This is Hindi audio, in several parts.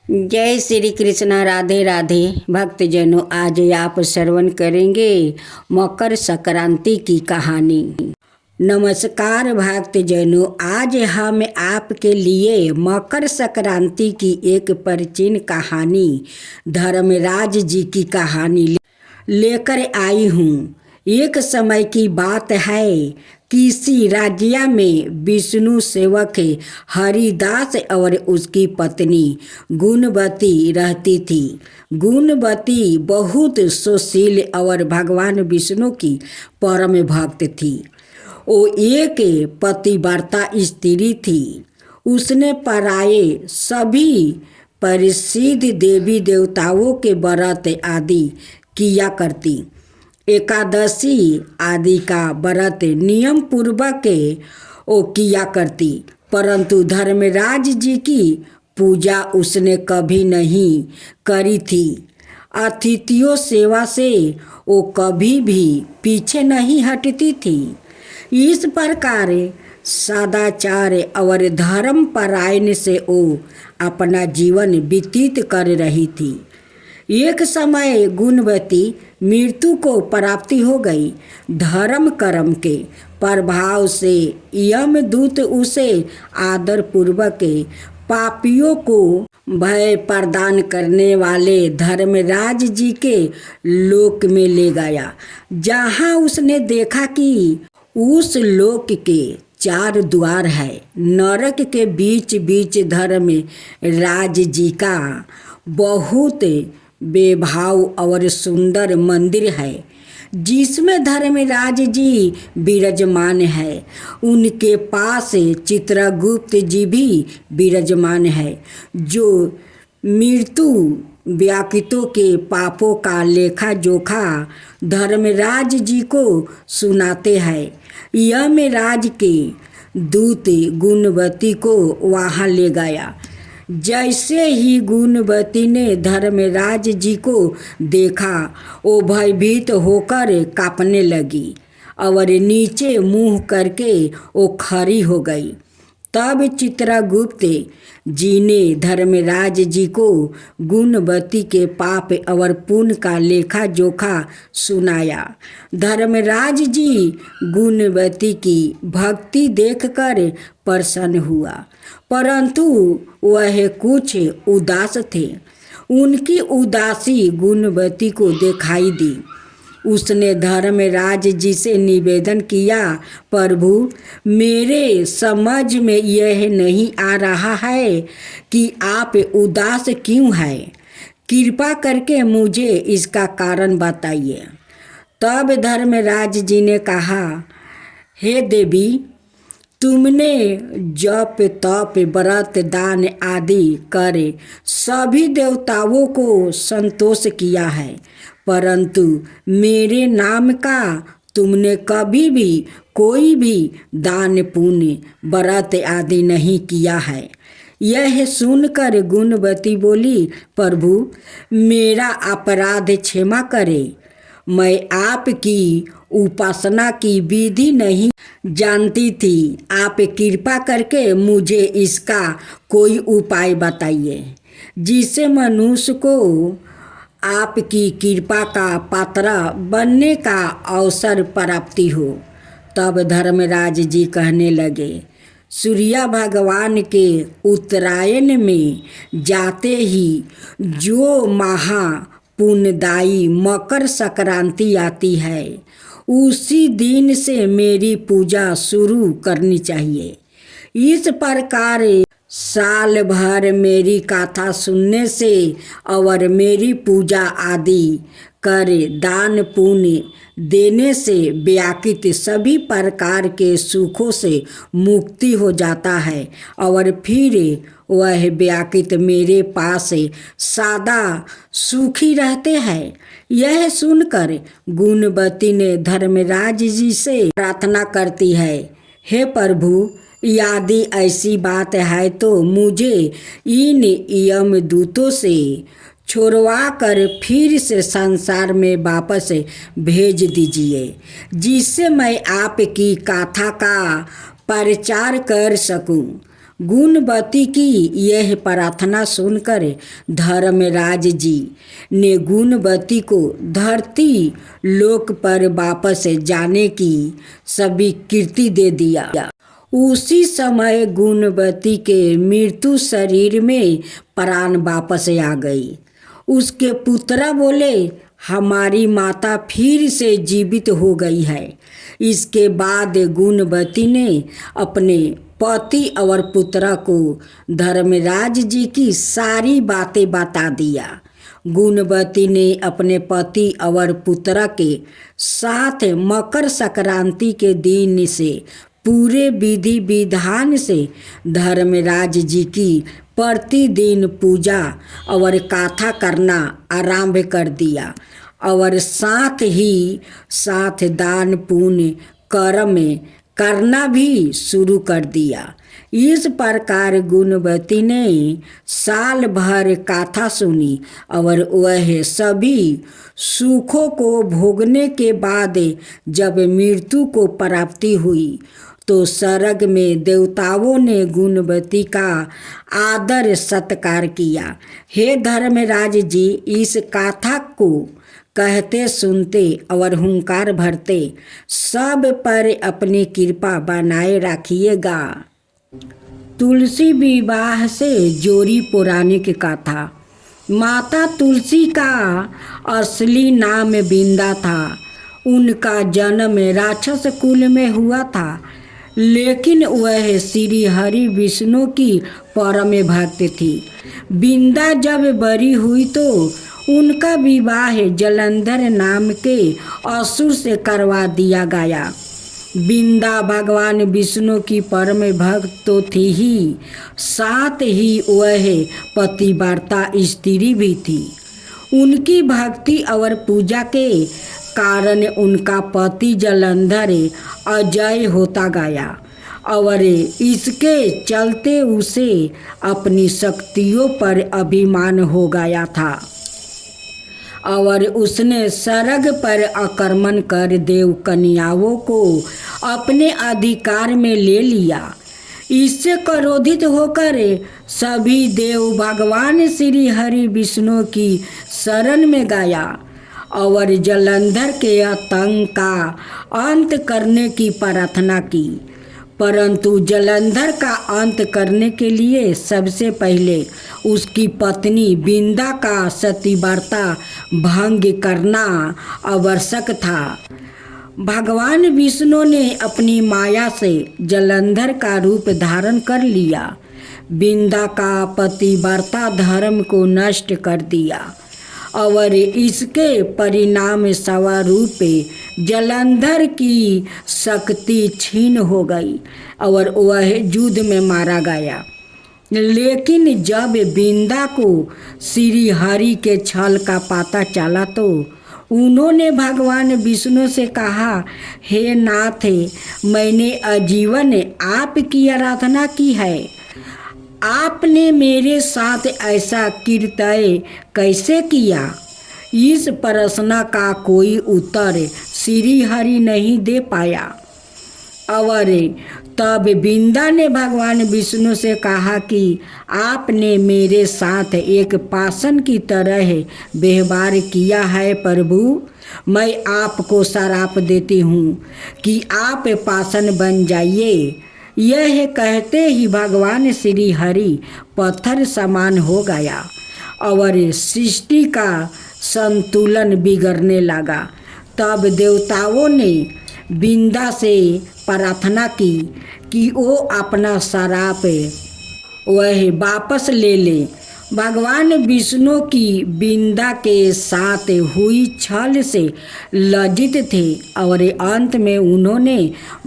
जय श्री कृष्णा। राधे राधे भक्तजनों, आज आप श्रवण करेंगे मकर संक्रांति की कहानी। नमस्कार भक्तजनों, आज हम आपके लिए मकर संक्रांति की एक प्राचीन कहानी धर्मराज जी की कहानी लेकर आई हूँ। एक समय की बात है, किसी राज्य में विष्णु सेवक हरिदास और उसकी पत्नी गुणवती रहती थी। गुणवती बहुत सुशील और भगवान विष्णु की परम भक्त थी। वो एक पतिव्रता स्त्री थी। उसने पराये सभी प्रसिद्ध देवी देवताओं के व्रत आदि किया करती। एकादशी आदि का व्रत नियम पूर्वक वो किया करती, परंतु धर्मराज जी की पूजा उसने कभी नहीं करी थी। अतिथियों सेवा से वो कभी भी पीछे नहीं हटती थी। इस प्रकार सदाचार और धर्म परायण से वो अपना जीवन व्यतीत कर रही थी। एक समय गुणवती मृत्यु को प्राप्ति हो गई। धर्म कर्म के प्रभाव से यमदूत उसे आदर पूर्वक पापियों को भय प्रदान करने वाले धर्मराज जी के लोक में ले गया, जहाँ उसने देखा कि उस लोक के 4 द्वार है। नरक के बीच बीच धर्मराज जी का बहुत बेभाव और सुंदर मंदिर है, जिसमें धर्मराज जी विराजमान है। उनके पास चित्रगुप्त जी भी विराजमान है, जो मृत्यु व्याकृतों के पापों का लेखा जोखा धर्मराज जी को सुनाते हैं। यमराज के दूत गुणवती को वहाँ ले गया। जैसे ही गुणवती ने धर्मराज जी को देखा, वो भयभीत होकर कांपने लगी और नीचे मुंह करके वो खड़ी हो गई। तब चित्रगुप्त जी ने धर्मराज जी को गुणवती के पाप और पुण्य का लेखा जोखा सुनाया। धर्मराज जी गुणवती की भक्ति देखकर प्रसन्न हुआ, परंतु वह कुछ उदास थे। उनकी उदासी गुणवती को दिखाई दी। उसने धर्मराज जी से निवेदन किया, प्रभु, मेरे समझ में यह नहीं आ रहा है कि आप उदास क्यों हैं। कृपा करके मुझे इसका कारण बताइए। तब धर्मराज जी ने कहा, हे देवी, तुमने जप तप व्रत दान आदि कर सभी देवताओं को संतोष किया है, परंतु मेरे नाम का तुमने कभी भी कोई भी दान पुण्य व्रत आदि नहीं किया है। यह सुनकर गुणवती बोली, प्रभु, मेरा अपराध क्षमा करें। मैं आपकी उपासना की विधि नहीं जानती थी। आप कृपा करके मुझे इसका कोई उपाय बताइए, जिससे मनुष्य को आपकी कृपा का पात्र बनने का अवसर प्राप्ति हो। तब धर्मराज जी कहने लगे, सूर्य भगवान के उत्तरायण में जाते ही जो महा पुण्यदायी मकर संक्रांति आती है, उसी दिन से मेरी पूजा शुरू करनी चाहिए। इस प्रकार साल भर मेरी कथा सुनने से और मेरी पूजा आदि कर दान पुण्य देने से व्याकृत सभी प्रकार के सुखों से मुक्ति हो जाता है और फिर वह व्याकृत मेरे पास सदा सुखी रहते हैं। यह सुनकर गुणवती ने धर्मराज जी से प्रार्थना करती है, हे प्रभु, यदि ऐसी बात है तो मुझे इन यमदूतों से छोड़वा कर फिर से संसार में वापस भेज दीजिए, जिससे मैं आपकी कथा का प्रचार कर सकूं। गुणवती की यह प्रार्थना सुनकर धर्मराज जी ने गुणवती को धरती लोक पर वापस जाने की सभी कीर्ति दे दिया। उसी समय गुणवती के मृत्यु शरीर में प्राण वापस आ गई। उसके पुत्रा बोले, हमारी माता फिर से जीवित हो गई है। इसके बाद गुणवती ने अपने पति और पुत्रा को धर्मराज जी की सारी बातें बता दिया। गुणवती ने अपने पति और पुत्रा के साथ मकर संक्रांति के दिन से पूरे विधि विधान से धर्मराज जी की प्रतिदिन पूजा और कथा करना आरंभ कर दिया और साथ ही साथ दान पुण्य कर्म करना भी शुरू कर दिया। इस प्रकार गुणवती ने साल भर कथा सुनी और वह सभी सुखों को भोगने के बाद जब मृत्यु को प्राप्ति हुई तो स्वर्ग में देवताओं ने गुणवती का आदर सत्कार किया। हे धर्मराज जी, इस कथा को कहते सुनते और हुंकार भरते सब पर अपनी कृपा बनाए रखिएगा। तुलसी विवाह से जोड़ी पौराणिक कथा। माता तुलसी का असली नाम बिंदा था। उनका जन्म राक्षस कुल में हुआ था, लेकिन वह श्री हरि विष्णु की परम भक्त थी। बिंदा जब बड़ी हुई तो उनका विवाह जलंधर नाम के असुर से करवा दिया गया। बिंदा भगवान विष्णु की परम भक्त तो थी ही, साथ ही वह पतिव्रता स्त्री भी थी। उनकी भक्ति और पूजा के कारण उनका पति जलंधर अजय होता गया और इसके चलते उसे अपनी शक्तियों पर अभिमान हो गया था और उसने स्वर्ग पर आक्रमण कर देव कन्याओं को अपने अधिकार में ले लिया। इससे क्रोधित होकर सभी देव भगवान श्री हरि विष्णु की शरण में गया और जलंधर के आतंक का अंत करने की प्रार्थना की। परंतु जलंधर का अंत करने के लिए सबसे पहले उसकी पत्नी बिंदा का सतीव्रता भंग करना आवश्यक था। भगवान विष्णु ने अपनी माया से जलंधर का रूप धारण कर लिया। बिंदा का पतिव्रता धर्म को नष्ट कर दिया और इसके परिणाम स्वरूप जलंधर की शक्ति छीन हो गई और वह युद्ध में मारा गया। लेकिन जब बिंदा को श्री हरि के छल का पता चला तो उन्होंने भगवान विष्णु से कहा, हे नाथ, मैंने आजीवन आपकी आराधना की है। आपने मेरे साथ ऐसा कृत्य कैसे किया? इस प्रश्न का कोई उत्तर श्री हरि नहीं दे पाया और तब बिंदा ने भगवान विष्णु से कहा कि आपने मेरे साथ एक पाषाण की तरह व्यवहार किया है प्रभु। मैं आपको श्राप देती हूँ कि आप पाषाण बन जाइए। यह कहते ही भगवान श्री हरि पत्थर समान हो गया और सृष्टि का संतुलन बिगड़ने लगा। तब देवताओं ने बिंदा से प्रार्थना की कि वो अपना श्राप वह वापस ले ले। भगवान विष्णु की बिंदा के साथ हुई छल से लज्जित थे और अंत में उन्होंने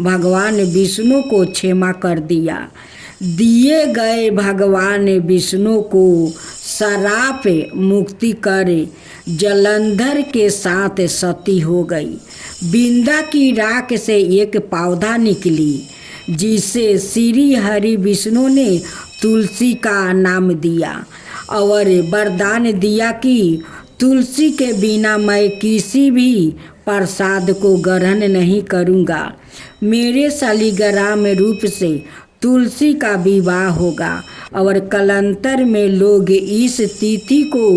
भगवान विष्णु को क्षमा कर दिया। दिए गए भगवान विष्णु को श्राप मुक्ति कर जलंधर के साथ सती हो गई। बिंदा की राख से एक पौधा निकली जिसे श्री हरि विष्णु ने तुलसी का नाम दिया और वरदान दिया कि तुलसी के बिना मैं किसी भी प्रसाद को ग्रहण नहीं करूँगा। मेरे शालिग्राम रूप से तुलसी का विवाह होगा और कालांतर में लोग इस तिथि को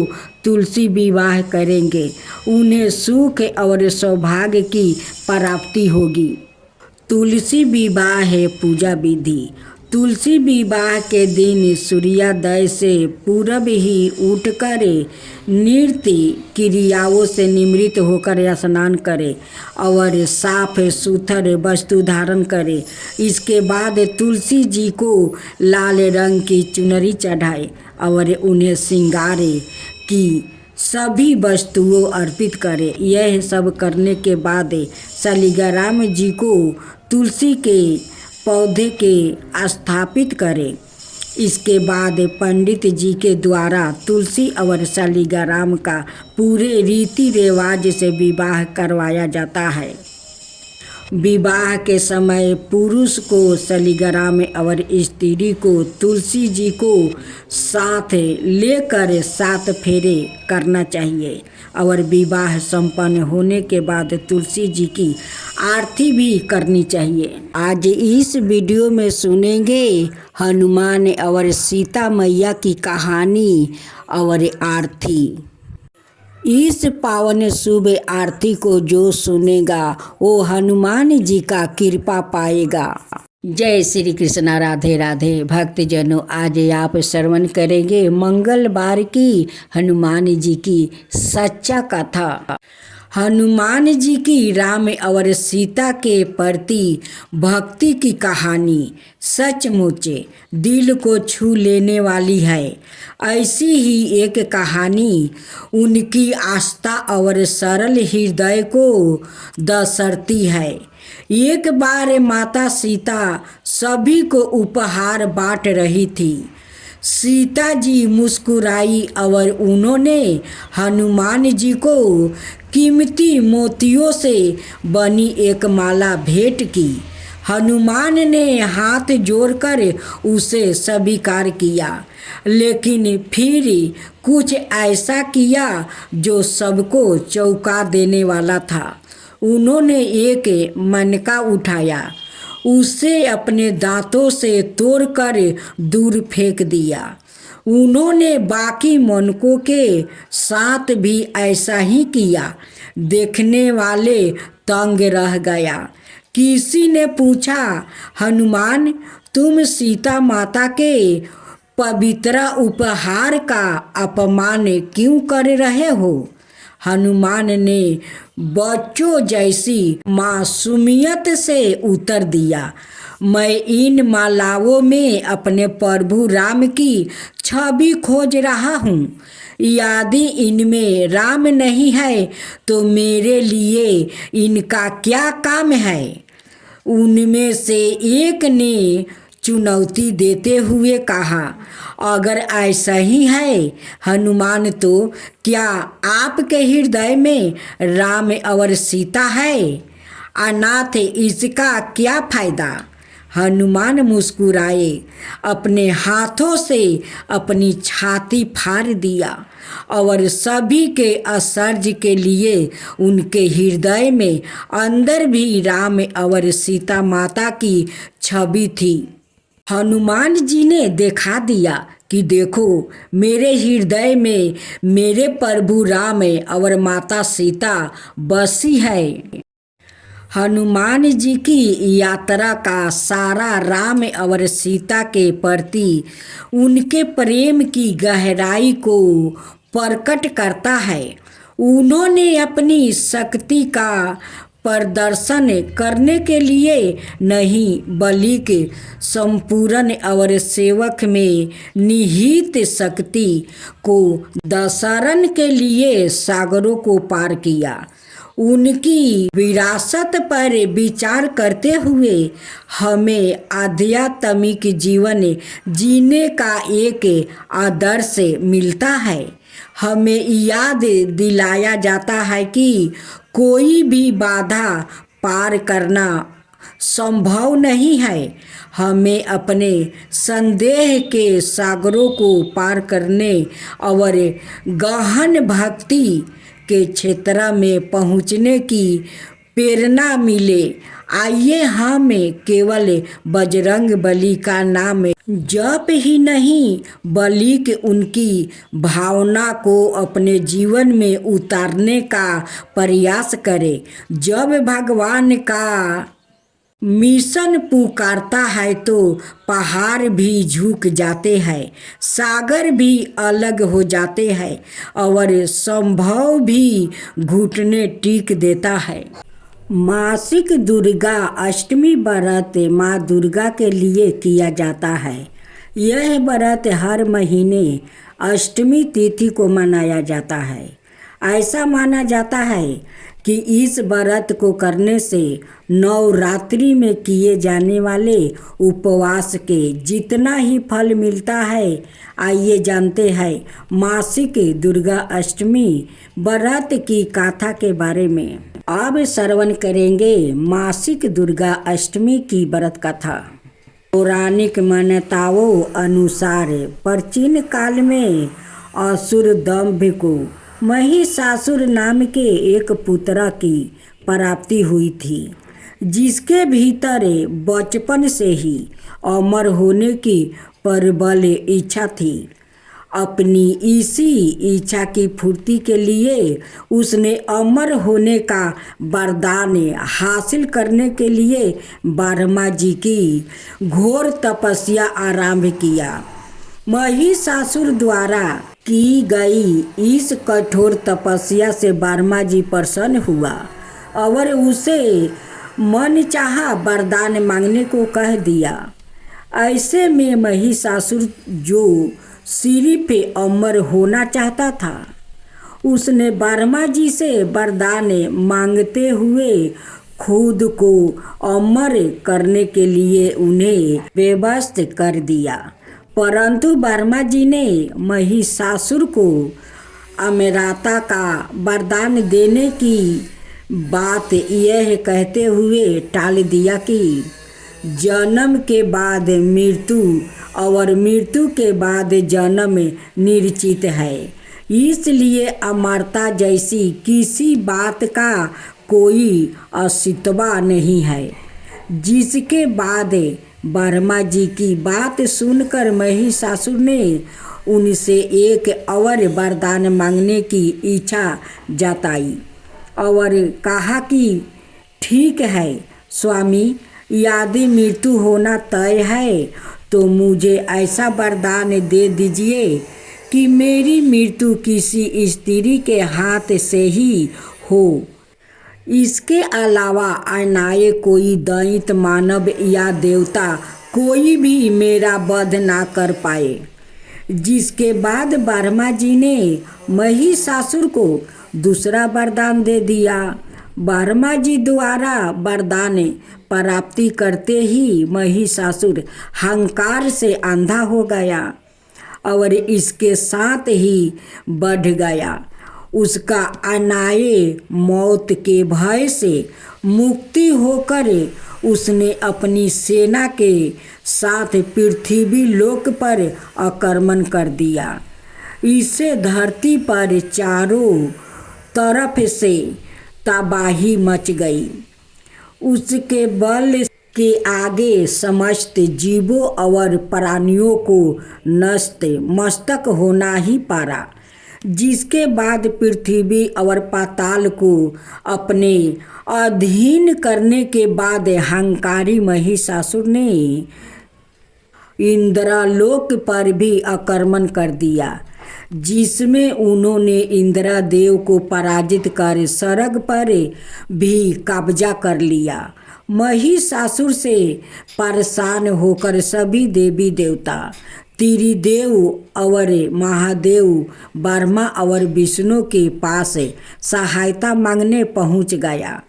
तुलसी विवाह करेंगे। उन्हें सुख और सौभाग्य की प्राप्ति होगी। तुलसी विवाह है पूजा विधि। तुलसी विवाह के दिन सूर्योदय से पूर्व ही उठकर नृत्य क्रियाओं से निवृत्त होकर स्नान करे और साफ सुथर वस्तु धारण करे। इसके बाद तुलसी जी को लाल रंग की चुनरी चढ़ाए और उन्हें श्रृंगारे की सभी वस्तुओं अर्पित करे। यह सब करने के बाद शालिग्राम जी को तुलसी के पौधे के स्थापित करें। इसके बाद पंडित जी के द्वारा तुलसी और शालिग्राम का पूरे रीति रिवाज से विवाह करवाया जाता है। विवाह के समय पुरुष को शालिग्राम और स्त्री को तुलसी जी को साथ लेकर 7 फेरे करना चाहिए और विवाह संपन्न होने के बाद तुलसी जी की आरती भी करनी चाहिए। आज इस वीडियो में सुनेंगे हनुमान और सीता मैया की कहानी और आरती। इस पावन शुभ आरती को जो सुनेगा वो हनुमान जी का कृपा पाएगा। जय श्री कृष्णा। राधे राधे। भक्तजनों, आज आप श्रवण करेंगे मंगलवार की हनुमान जी की सच्चा कथा। हनुमान जी की राम और सीता के प्रति भक्ति की कहानी सचमुच दिल को छू लेने वाली है। ऐसी ही एक कहानी उनकी आस्था और सरल हृदय को दर्शाती है। एक बार माता सीता सभी को उपहार बांट रही थी। सीता जी मुस्कुराई और उन्होंने हनुमान जी को कीमती मोतियों से बनी एक माला भेंट की। हनुमान ने हाथ जोड़कर उसे स्वीकार किया, लेकिन फिर कुछ ऐसा किया जो सबको चौंका देने वाला था। उन्होंने एक मनका उठाया, उसे अपने दांतों से तोड़कर दूर फेंक दिया। उन्होंने बाकी मनकों के साथ भी ऐसा ही किया। देखने वाले तंग रह गया। किसी ने पूछा, हनुमान, तुम सीता माता के पवित्र उपहार का अपमान क्यों कर रहे हो? हनुमान ने बच्चों जैसी मासूमियत से उत्तर दिया, मैं इन मालाओं में अपने प्रभु राम की छवि खोज रहा हूँ। यदि इनमें राम नहीं है तो मेरे लिए इनका क्या काम है? उनमें से एक ने चुनौती देते हुए कहा, अगर ऐसा ही है हनुमान, तो क्या आपके हृदय में राम और सीता है? अनाथ इसका क्या फायदा? हनुमान मुस्कुराए, अपने हाथों से अपनी छाती फाड़ दिया और सभी के आश्चर्य के लिए उनके हृदय में अंदर भी राम और सीता माता की छवि थी। हनुमान जी ने दिखा दिया कि देखो, मेरे हृदय में मेरे प्रभु राम और माता सीता बसी है। हनुमान जी की यात्रा का सारा राम और सीता के प्रति उनके प्रेम की गहराई को प्रकट करता है। उन्होंने अपनी शक्ति का प्रदर्शन करने के लिए नहीं, बल्कि संपूर्ण और सेवक में निहित शक्ति को दर्शन के लिए सागरों को पार किया। उनकी विरासत पर विचार करते हुए हमें आध्यात्मिक जीवन जीने का एक आदर्श मिलता है। हमें याद दिलाया जाता है कि कोई भी बाधा पार करना संभव नहीं है। हमें अपने संदेह के सागरों को पार करने और गहन भक्ति के क्षेत्र में पहुँचने की प्रेरणा मिले। आइए हमें केवल बजरंग बली का नाम जप ही नहीं बल्कि उनकी भावना को अपने जीवन में उतारने का प्रयास करें। जब भगवान का मिशन पुकारता है तो पहाड़ भी झुक जाते हैं, सागर भी अलग हो जाते हैं और संभव भी घुटने टेक देता है। मासिक दुर्गा अष्टमी व्रत माँ दुर्गा के लिए किया जाता है। यह व्रत हर महीने अष्टमी तिथि को मनाया जाता है। ऐसा माना जाता है कि इस व्रत को करने से नवरात्रि में किए जाने वाले उपवास के जितना ही फल मिलता है। आइए जानते हैं मासिक दुर्गा अष्टमी व्रत की कथा के बारे में। अब श्रवण करेंगे मासिक दुर्गा अष्टमी की व्रत कथा। पौराणिक मान्यताओं अनुसार प्राचीन काल में असुर दंभ को महिषासुर नाम के एक पुत्र की प्राप्ति हुई थी, जिसके भीतर बचपन से ही अमर होने की प्रबल इच्छा थी। अपनी इसी इच्छा की पूर्ति के लिए उसने अमर होने का वरदान हासिल करने के लिए ब्रह्मा जी की घोर तपस्या आरंभ किया। महिषासुर द्वारा की गई इस कठोर तपस्या से ब्रह्मा जी प्रसन्न हुआ और उसे मनचाहा वरदान मांगने को कह दिया। ऐसे में महिषासुर जो सिर्फ अमर होना चाहता था, उसने ब्रह्मा जी से वरदान मांगते हुए खुद को अमर करने के लिए उन्हें बेबस कर दिया। परंतु ब्रह्मा जी ने महिषासुर को अमरता का वरदान देने की बात यह कहते हुए टाल दिया कि जन्म के बाद मृत्यु और मृत्यु के बाद जन्म निश्चित है, इसलिए अमरता जैसी किसी बात का कोई अस्तित्व नहीं है। जिसके बाद ब्रह्मा जी की बात सुनकर महिषासुर ने उनसे एक और वरदान मांगने की इच्छा जताई और कहा कि ठीक है स्वामी, यदि मृत्यु होना तय है तो मुझे ऐसा वरदान दे दीजिए कि मेरी मृत्यु किसी स्त्री के हाथ से ही हो। इसके अलावा अन्य कोई दैत्य मानव या देवता कोई भी मेरा वध ना कर पाए। जिसके बाद ब्रह्मा जी ने महिषासुर को दूसरा वरदान दे दिया। ब्रह्मा जी द्वारा वरदान प्राप्ति करते ही महिषासुर अहंकार से अंधा हो गया और इसके साथ ही बढ़ गया। उसका अन्याय मौत के भय से मुक्ति होकर उसने अपनी सेना के साथ पृथ्वी लोक पर आक्रमण कर दिया। इससे धरती पर चारों तरफ से तबाही मच गई। उसके बल के आगे समस्त जीवों और प्राणियों को नष्ट मस्तक होना ही पड़ा। जिसके बाद पृथ्वी और पाताल को अपने अधीन करने के बाद अहंकारी महिषासुर ने इंद्रलोक पर भी आक्रमण कर दिया, जिसमें उन्होंने इंद्रदेव को पराजित कर स्वर्ग पर भी कब्जा कर लिया। महिषासुर से परेशान होकर सभी देवी देवता त्रिदेव और महादेव ब्रह्मा और विष्णु के पास सहायता मांगने पहुंच गया।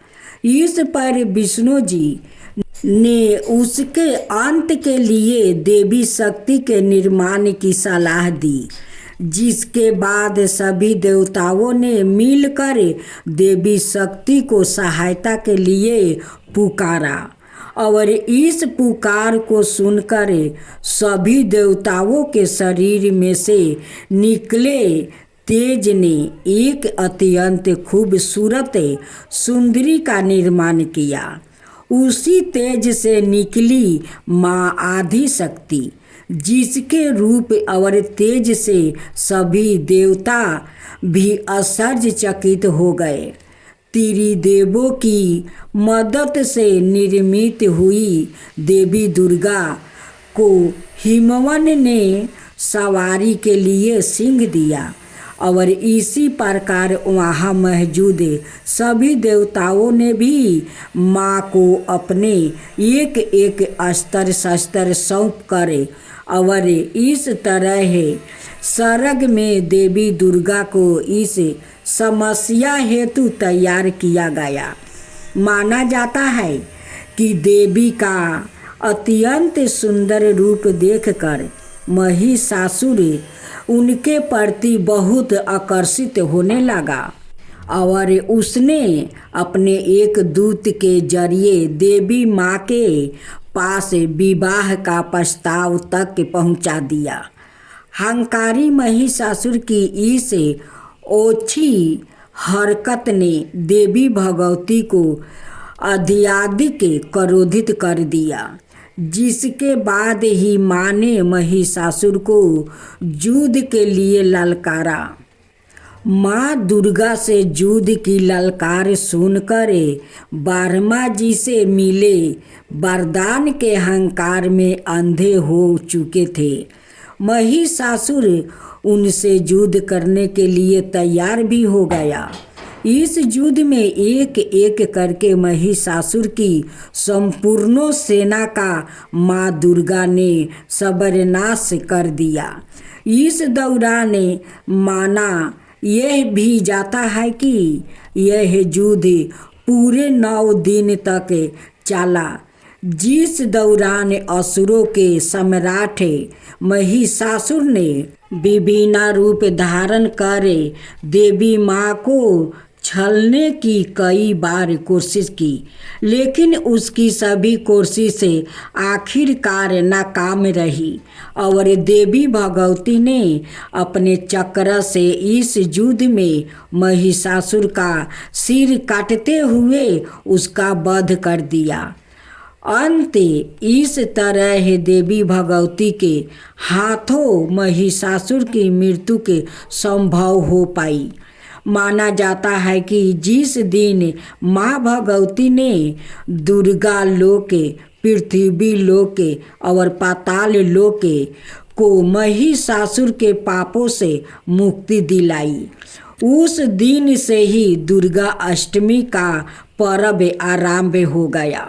इस पर विष्णु जी ने उसके अंत के लिए देवी शक्ति के निर्माण की सलाह दी। जिसके बाद सभी देवताओं ने मिलकर देवी शक्ति को सहायता के लिए पुकारा और इस पुकार को सुनकर सभी देवताओं के शरीर में से निकले तेज ने एक अत्यंत खूबसूरत सुंदरी का निर्माण किया। उसी तेज से निकली माँ आदि शक्ति, जिसके रूप और तेज से सभी देवता भी आश्चर्यचकित हो गए। त्रिदेवों की मदद से निर्मित हुई देवी दुर्गा को हिमवन ने सवारी के लिए सिंह दिया और इसी प्रकार वहाँ मौजूद सभी देवताओं ने भी माँ को अपने एक एक अस्त्र शस्त्र सौंप कर और इस तरह स्वर्ग में देवी दुर्गा को इस समस्या हेतु तैयार किया गया। माना जाता है कि देवी का अत्यंत सुंदर रूप देखकर महिषासुर उनके प्रति बहुत आकर्षित होने लगा और उसने अपने एक दूत के जरिए देवी माँ के पास विवाह का प्रस्ताव तक पहुँचा दिया। हंकारी महिषासुर की इस ओछी हरकत ने देवी भगवती को अत्यधिक क्रोधित कर दिया, जिसके बाद ही माँ ने महिषासुर को युद्ध के लिए ललकारा। माँ दुर्गा से युद्ध की ललकार सुनकर ब्रह्मा जी से मिले वरदान के अहंकार में अंधे हो चुके थे। महिषासुर उनसे युद्ध करने के लिए तैयार भी हो गया। इस युद्ध में एक एक करके महिषासुर की संपूर्ण सेना का माँ दुर्गा ने सर्वनाश कर दिया। इस दौरान माना यह भी जाता है कि यह युद्ध पूरे 9 दिन तक चला, जिस दौरान असुरों के सम्राट महिषासुर ने विभिन्न रूप धारण कर देवी माँ को छलने की कई बार कोशिश की, लेकिन उसकी सभी कोशिशें आखिरकार नाकाम रही और देवी भगवती ने अपने चक्र से इस युद्ध में महिषासुर का सिर काटते हुए उसका वध कर दिया। अंत इस तरह देवी भगवती के हाथों महिषासुर की मृत्यु के संभव हो पाई। माना जाता है कि जिस दिन माँ भगवती ने दुर्गा लोक, पृथ्वी लोक और पाताल लोक को महिषासुर के पापों से मुक्ति दिलाई, उस दिन से ही दुर्गा अष्टमी का पर्व आरंभ हो गया।